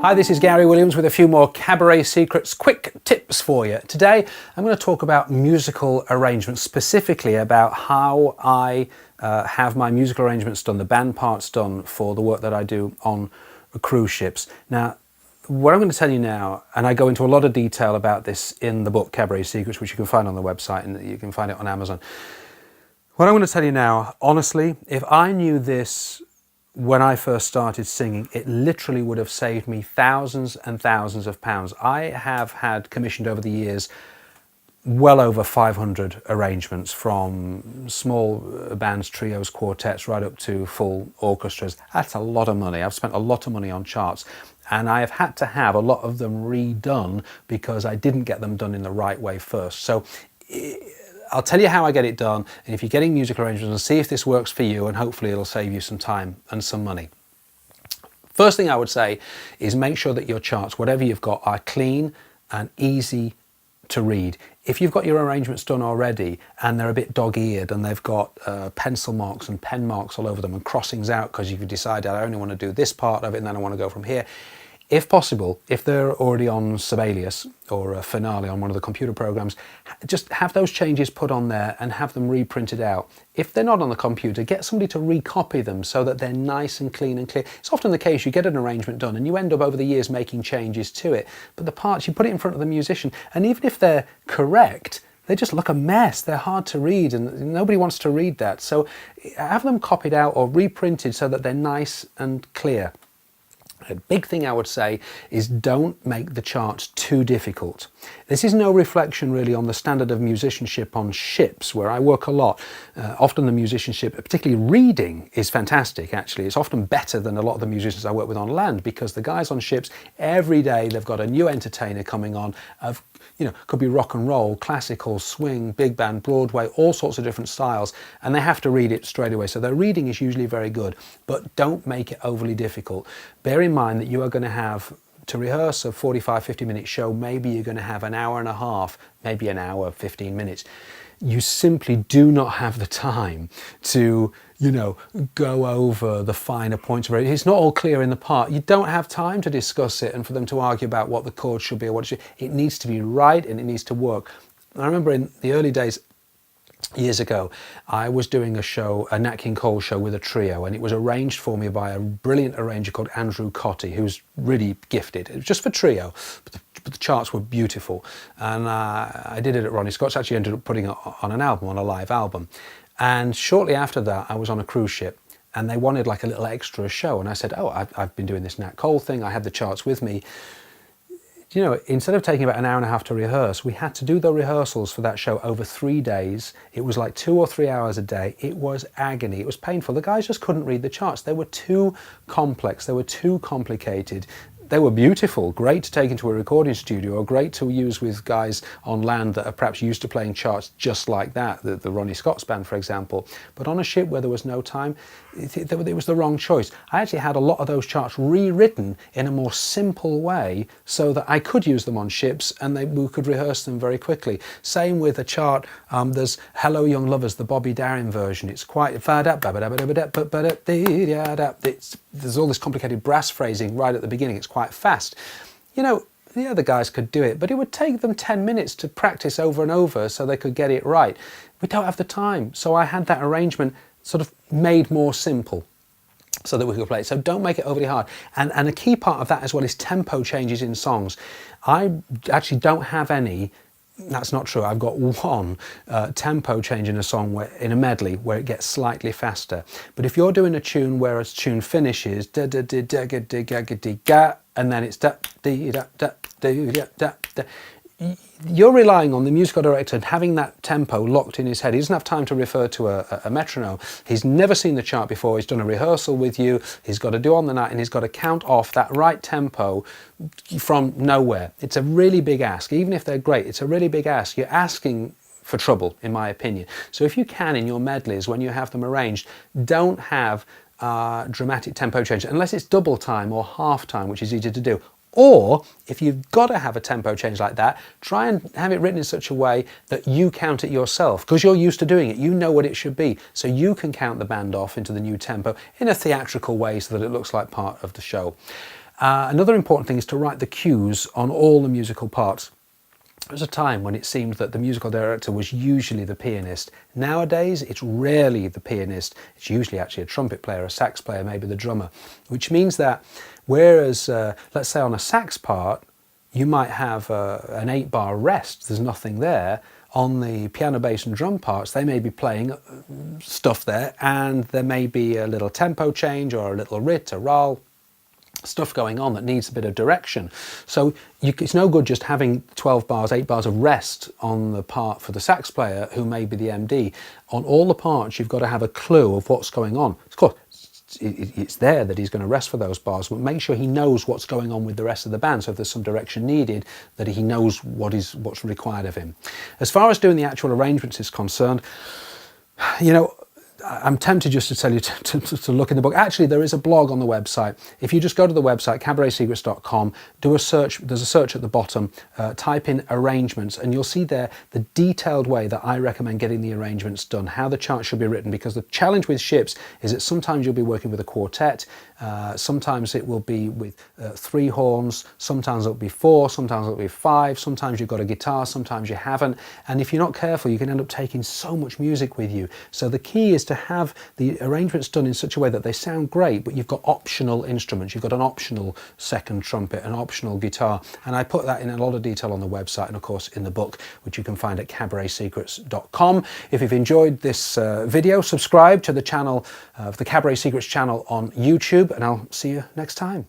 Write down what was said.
Hi, this is Gary Williams with a few more Cabaret Secrets quick tips for you. Today I'm going to talk about musical arrangements, specifically about how I have my musical arrangements done, the band parts done for the work that I do on cruise ships. Now, what I'm going to tell you now, and I go into a lot of detail about this in the book Cabaret Secrets, which you can find on the website and you can find it on Amazon. What I'm going to tell you now, honestly, if I knew this when I first started singing, it literally would have saved me thousands and thousands of pounds. I have had commissioned over the years well over 500 arrangements, from small bands, trios, quartets, right up to full orchestras. That's a lot of money. I've spent a lot of money on charts, and I have had to have a lot of them redone because I didn't get them done in the right way first. So I'll tell you how I get it done, and if you're getting musical arrangements, and see if this works for you, and hopefully it'll save you some time and some money. First thing I would say is make sure that your charts, whatever you've got, are clean and easy to read. If you've got your arrangements done already and they're a bit dog-eared and they've got pencil marks and pen marks all over them and crossings out because you've decided I only want to do this part of it and then I want to go from here, if possible, if they're already on Sibelius or Finale on one of the computer programs, just have those changes put on there and have them reprinted out. If they're not on the computer, get somebody to recopy them so that they're nice and clean and clear. It's often the case you get an arrangement done and you end up over the years making changes to it, but the parts, you put it in front of the musician, and even if they're correct, they just look a mess. They're hard to read and nobody wants to read that. So have them copied out or reprinted so that they're nice and clear. A big thing I would say is don't make the charts too difficult. This is no reflection really on the standard of musicianship on ships, where I work a lot. Often the musicianship, particularly reading, is fantastic actually. It's often better than a lot of the musicians I work with on land, because the guys on ships, every day they've got a new entertainer coming on of, could be rock and roll, classical, swing, big band, Broadway, all sorts of different styles, and they have to read it straight away. So their reading is usually very good, but don't make it overly difficult. Bear in mind that you are going to have to rehearse a 45-50 minute show. Maybe you're going to have an hour and a half, maybe an hour, 15 minutes. You simply do not have the time to, go over the finer points of it. It's not all clear in the part. You don't have time to discuss it and for them to argue about what the chord should be or what it should. It needs to be right and it needs to work. I remember in the early days, years ago, I was doing a show, a Nat King Cole show with a trio, and it was arranged for me by a brilliant arranger called Andrew Cotty, who's really gifted. It was just for trio, but the charts were beautiful. And I did it at Ronnie Scott's, actually ended up putting it on an album, on a live album. And shortly after that, I was on a cruise ship and they wanted like a little extra show. And I said, I've been doing this Nat Cole thing. I had the charts with me. Instead of taking about an hour and a half to rehearse, we had to do the rehearsals for that show over 3 days. It was like 2 or 3 hours a day. It was agony. It was painful. The guys just couldn't read the charts. They were too complex. They were too complicated. They were beautiful, great to take into a recording studio, or great to use with guys on land that are perhaps used to playing charts just like that, the Ronnie Scott's band, for example. But on a ship where there was no time, it was the wrong choice. I actually had a lot of those charts rewritten in a more simple way so that I could use them on ships and we could rehearse them very quickly. Same with a chart, there's Hello Young Lovers, the Bobby Darin version. It's quite, there's all this complicated brass phrasing right at the beginning. It's quite fast. The other guys could do it, but it would take them 10 minutes to practice over and over so they could get it right. We don't have the time. So I had that arrangement sort of made more simple so that we could play it. So don't make it overly hard. And a key part of that as well is tempo changes in songs. I actually don't have any. That's not true. I've got one tempo change in a song, in a medley, where it gets slightly faster. But if you're doing a tune where a tune finishes da da da da da da da da da, and then it's da da da da da da da, you're relying on the musical director having that tempo locked in his head. He doesn't have time to refer to a metronome. He's never seen the chart before. He's done a rehearsal with you. He's got to do on the night, and he's got to count off that right tempo from nowhere. It's a really big ask. Even if they're great, it's a really big ask. You're asking for trouble, in my opinion. So if you can, in your medleys, when you have them arranged, don't have dramatic tempo change, unless it's double time or half time, which is easier to do. Or if you've got to have a tempo change like that, try and have it written in such a way that you count it yourself, because you're used to doing it. You know what it should be, so you can count the band off into the new tempo in a theatrical way so that it looks like part of the show. Another important thing is to write the cues on all the musical parts. There was a time when it seemed that the musical director was usually the pianist. Nowadays, it's rarely the pianist. It's usually actually a trumpet player, a sax player, maybe the drummer, which means that whereas, let's say on a sax part, you might have an 8-bar rest, there's nothing there. On the piano, bass and drum parts, they may be playing stuff there, and there may be a little tempo change or a little rit, a roll, stuff going on that needs a bit of direction. So it's no good just having 12 bars, 8 bars of rest on the part for the sax player who may be the MD. On all the parts, you've got to have a clue of what's going on. Of course, it's there that he's going to rest for those bars, but make sure he knows what's going on with the rest of the band. So if there's some direction needed, that he knows what's required of him. As far as doing the actual arrangements is concerned, you know, I'm tempted just to tell you to look in the book. Actually, there is a blog on the website. If you just go to the website, cabaretsecrets.com, do a search, there's a search at the bottom, type in arrangements, and you'll see there the detailed way that I recommend getting the arrangements done, how the chart should be written, because the challenge with ships is that sometimes you'll be working with a quartet, sometimes it will be with 3 horns, sometimes it'll be 4, sometimes it'll be 5, sometimes you've got a guitar, sometimes you haven't, and if you're not careful, you can end up taking so much music with you. So the key is to have the arrangements done in such a way that they sound great, but you've got optional instruments. You've got an optional second trumpet, an optional guitar, and I put that in a lot of detail on the website and of course in the book, which you can find at cabaretsecrets.com. If you've enjoyed this video, subscribe to the channel of the Cabaret Secrets channel on YouTube, and I'll see you next time.